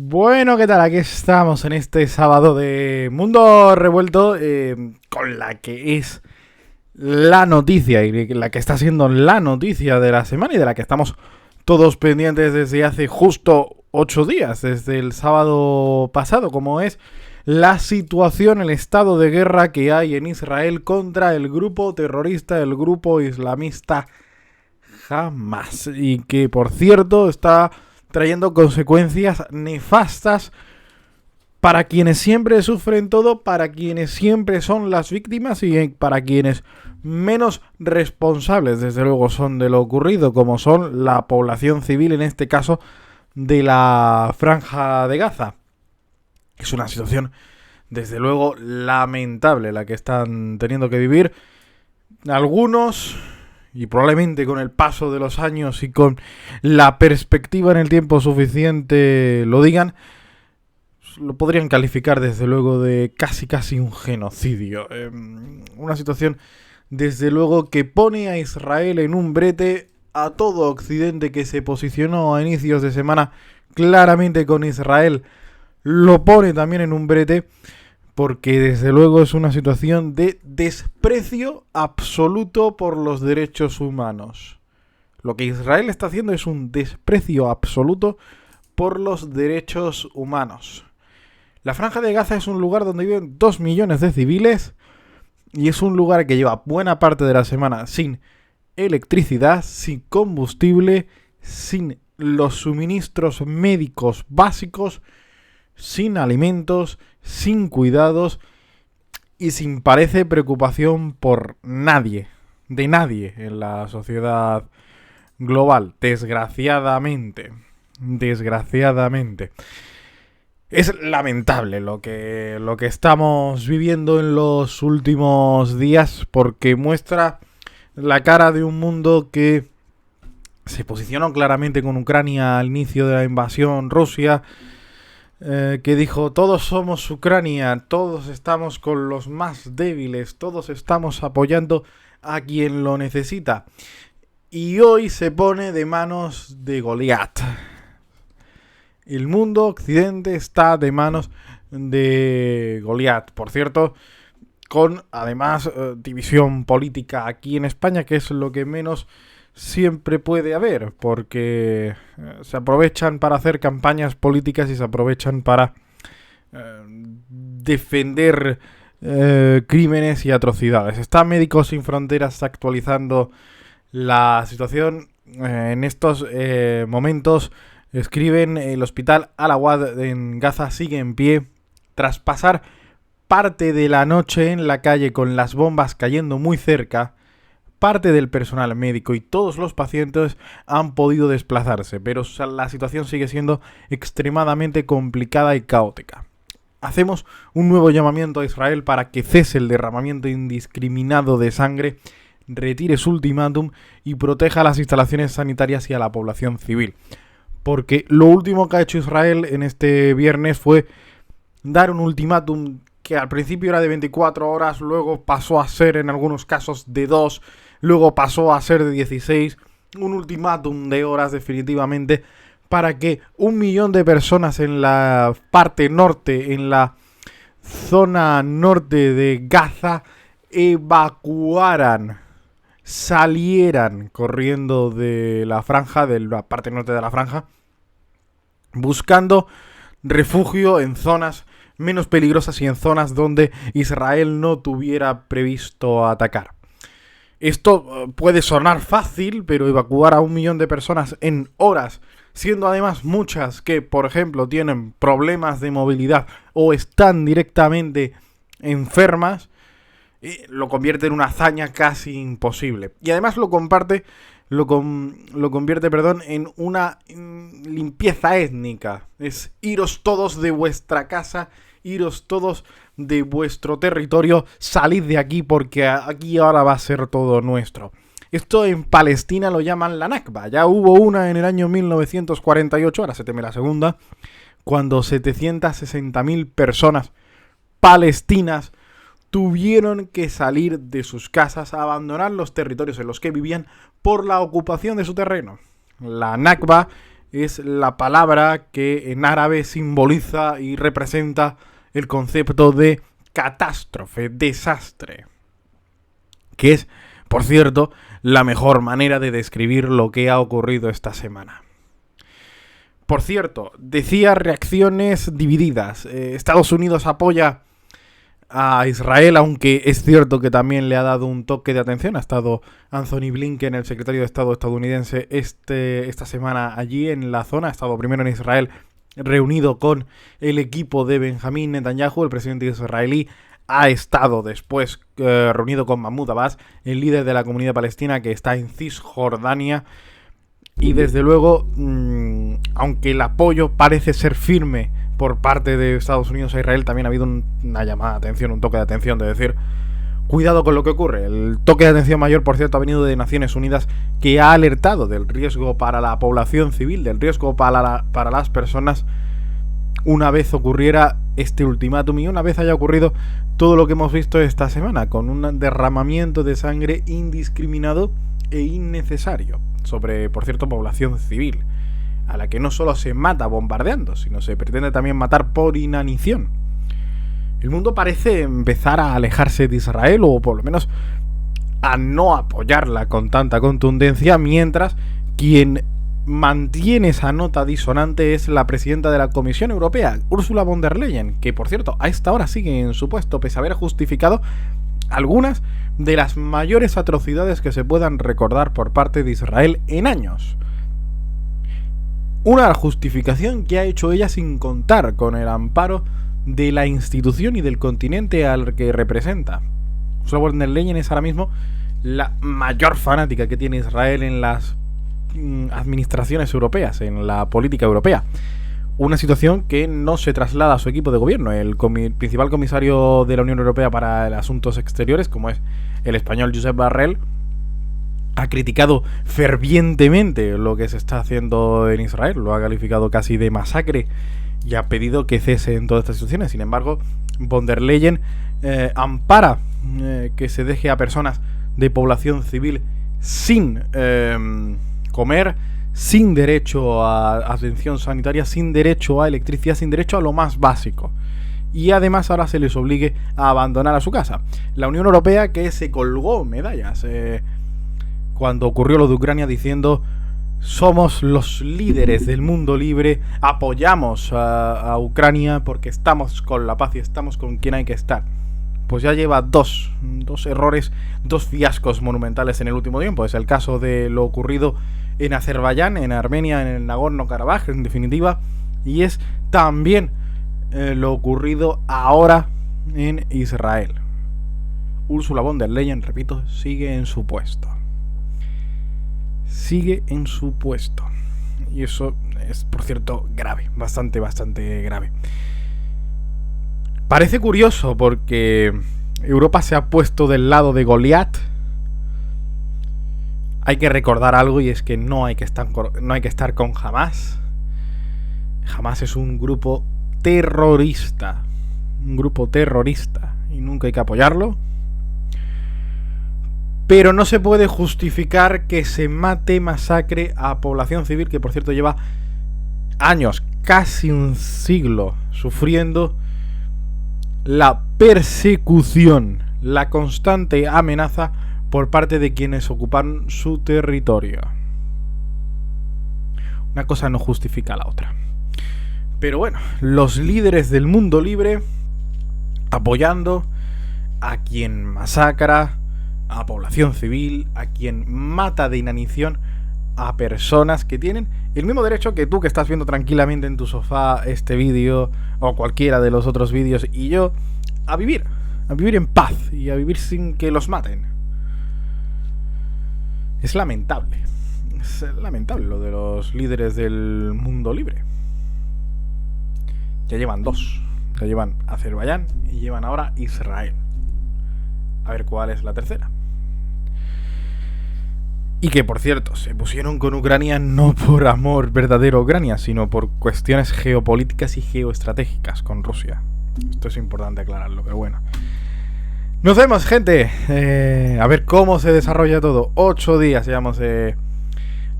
Bueno, ¿qué tal? Aquí estamos en este sábado de Mundo Revuelto, con la que es la noticia y la que está siendo la noticia de la semana y de la que estamos todos pendientes desde hace justo 8 días, desde el sábado pasado, como es la situación, el estado de guerra que hay en Israel contra el grupo terrorista, el grupo islamista Hamas, y que por cierto está trayendo consecuencias nefastas para quienes siempre sufren todo, para quienes siempre son las víctimas y para quienes menos responsables, desde luego, son de lo ocurrido, como son la población civil, en este caso, de la Franja de Gaza. Es una situación, desde luego, lamentable la que están teniendo que vivir algunos, y probablemente con el paso de los años y con la perspectiva en el tiempo suficiente lo digan, lo podrían calificar desde luego de casi un genocidio. Una situación desde luego que pone a Israel en un brete, a todo Occidente que se posicionó a inicios de semana claramente con Israel, lo pone también en un brete, porque desde luego es una situación de desprecio absoluto por los derechos humanos. Lo que Israel está haciendo es un desprecio absoluto por los derechos humanos. La Franja de Gaza es un lugar donde viven 2 millones de civiles y es un lugar que lleva buena parte de la semana sin electricidad, sin combustible, sin los suministros médicos básicos, sin alimentos, sin cuidados y sin, parece, preocupación por nadie, de nadie en la sociedad global, desgraciadamente. Es lamentable lo que estamos viviendo en los últimos días, porque muestra la cara de un mundo que se posicionó claramente con Ucrania al inicio de la invasión Rusia, que dijo: todos somos Ucrania, todos estamos con los más débiles, todos estamos apoyando a quien lo necesita. Y hoy se pone de manos de Goliat. El mundo occidente está de manos de Goliat. Por cierto, con además división política aquí en España, que es lo que menos siempre puede haber, porque se aprovechan para hacer campañas políticas y se aprovechan para defender crímenes y atrocidades. Está Médicos Sin Fronteras actualizando la situación en estos momentos. Escriben: el hospital Al-Awad en Gaza sigue en pie tras pasar parte de la noche en la calle con las bombas cayendo muy cerca. Parte del personal médico y todos los pacientes han podido desplazarse, pero la situación sigue siendo extremadamente complicada y caótica. Hacemos un nuevo llamamiento a Israel para que cese el derramamiento indiscriminado de sangre, retire su ultimátum y proteja las instalaciones sanitarias y a la población civil. Porque lo último que ha hecho Israel en este viernes fue dar un ultimátum que al principio era de 24 horas, luego pasó a ser en algunos casos de 2, luego pasó a ser de 16, un ultimátum de horas definitivamente, para que 1 millón de personas en la parte norte, en la zona norte de Gaza, evacuaran, salieran corriendo de la franja, de la parte norte de la franja, buscando refugio en zonas menos peligrosas y en zonas donde Israel no tuviera previsto atacar. Esto puede sonar fácil, pero evacuar a 1 millón de personas en horas, siendo además muchas que, por ejemplo, tienen problemas de movilidad o están directamente enfermas, lo convierte en una hazaña casi imposible. Y además lo convierte, en una limpieza étnica. Es iros todos de vuestra casa, iros todos de vuestro territorio, salid de aquí porque aquí ahora va a ser todo nuestro. Esto en Palestina lo llaman la Nakba. Ya hubo una en el año 1948, ahora se teme la segunda, cuando 760.000 personas palestinas tuvieron que salir de sus casas, a abandonar los territorios en los que vivían por la ocupación de su terreno. La Nakba es la palabra que en árabe simboliza y representa el concepto de catástrofe, desastre, que es, por cierto, la mejor manera de describir lo que ha ocurrido esta semana. Por cierto, decía reacciones divididas. Estados Unidos apoya a Israel, aunque es cierto que también le ha dado un toque de atención. Ha estado Anthony Blinken, el secretario de Estado estadounidense, esta semana allí en la zona. Ha estado primero en Israel, reunido con el equipo de Benjamín Netanyahu, el presidente israelí. Ha estado después reunido con Mahmoud Abbas, el líder de la comunidad palestina que está en Cisjordania. Y desde luego, aunque el apoyo parece ser firme por parte de Estados Unidos a Israel, también ha habido una llamada de atención, un toque de atención de decir, cuidado con lo que ocurre. El toque de atención mayor, por cierto, ha venido de Naciones Unidas, que ha alertado del riesgo para la población civil, del riesgo para las personas, una vez ocurriera este ultimátum y una vez haya ocurrido todo lo que hemos visto esta semana, con un derramamiento de sangre indiscriminado e innecesario sobre, por cierto, población civil, a la que no solo se mata bombardeando, sino se pretende también matar por inanición. El mundo parece empezar a alejarse de Israel, o por lo menos a no apoyarla con tanta contundencia, mientras quien mantiene esa nota disonante es la presidenta de la Comisión Europea, Ursula von der Leyen, que por cierto a esta hora sigue en su puesto, pese a haber justificado algunas de las mayores atrocidades que se puedan recordar por parte de Israel en años. Una justificación que ha hecho ella sin contar con el amparo de la institución y del continente al que representa. Ursula von der Leyen es ahora mismo la mayor fanática que tiene Israel en las administraciones europeas, en la política europea. Una situación que no se traslada a su equipo de gobierno. El principal comisario de la Unión Europea para Asuntos Exteriores, como es el español Josep Borrell, ha criticado fervientemente lo que se está haciendo en Israel, lo ha calificado casi de masacre y ha pedido que cese en todas estas situaciones. Sin embargo, von der Leyen ampara que se deje a personas de población civil sin comer, sin derecho a atención sanitaria, sin derecho a electricidad, sin derecho a lo más básico. Y además ahora se les obligue a abandonar a su casa. La Unión Europea, que se colgó medallas cuando ocurrió lo de Ucrania, diciendo: somos los líderes del mundo libre, apoyamos a Ucrania porque estamos con la paz y estamos con quien hay que estar. Pues ya lleva dos errores, dos fiascos monumentales en el último tiempo. Es el caso de lo ocurrido en Azerbaiyán, en Armenia, en el Nagorno-Karabaj, en definitiva. Y es también lo ocurrido ahora en Israel. Ursula von der Leyen, repito, sigue en su puesto. Sigue en su puesto. Y eso es, por cierto, grave. Bastante grave. Parece curioso porque Europa se ha puesto del lado de Goliat. Hay que recordar algo, y es que no hay que estar con Hamas. Hamas es un grupo terrorista. Un grupo terrorista. Y nunca hay que apoyarlo. Pero no se puede justificar que se masacre a población civil, que por cierto lleva años, casi un siglo, sufriendo la persecución, la constante amenaza por parte de quienes ocupan su territorio. Una cosa no justifica la otra. Pero bueno, los líderes del mundo libre apoyando a quien masacra a población civil, a quien mata de inanición a personas que tienen el mismo derecho que tú, que estás viendo tranquilamente en tu sofá este vídeo o cualquiera de los otros vídeos, y yo, a vivir en paz y a vivir sin que los maten. Es lamentable lo de los líderes del mundo libre. Ya llevan dos, ya llevan Azerbaiyán y llevan ahora Israel. A ver cuál es la tercera. Y que, por cierto, se pusieron con Ucrania no por amor verdadero a Ucrania, sino por cuestiones geopolíticas y geoestratégicas con Rusia. Esto es importante aclararlo, pero bueno. Nos vemos, gente. A ver cómo se desarrolla todo. 8 días llevamos de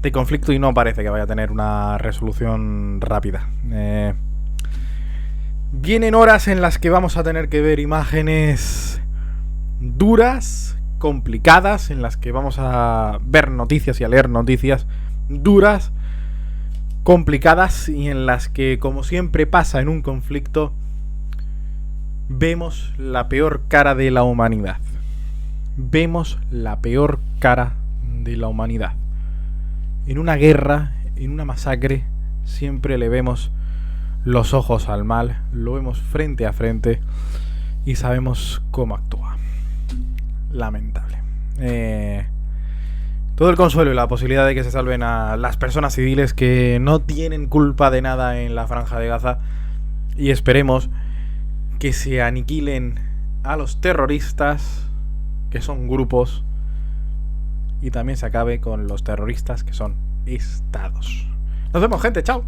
de conflicto y no parece que vaya a tener una resolución rápida. Vienen horas en las que vamos a tener que ver imágenes duras, complicadas, en las que vamos a ver noticias y a leer noticias duras, complicadas y en las que, como siempre pasa en un conflicto, vemos la peor cara de la humanidad. Vemos la peor cara de la humanidad. En una guerra, en una masacre, siempre le vemos los ojos al mal, lo vemos frente a frente y sabemos cómo actúa. Lamentable. Todo el consuelo y la posibilidad de que se salven a las personas civiles que no tienen culpa de nada en la Franja de Gaza, y esperemos que se aniquilen a los terroristas, que son grupos, y también se acabe con los terroristas, que son estados. Nos vemos, gente, chao.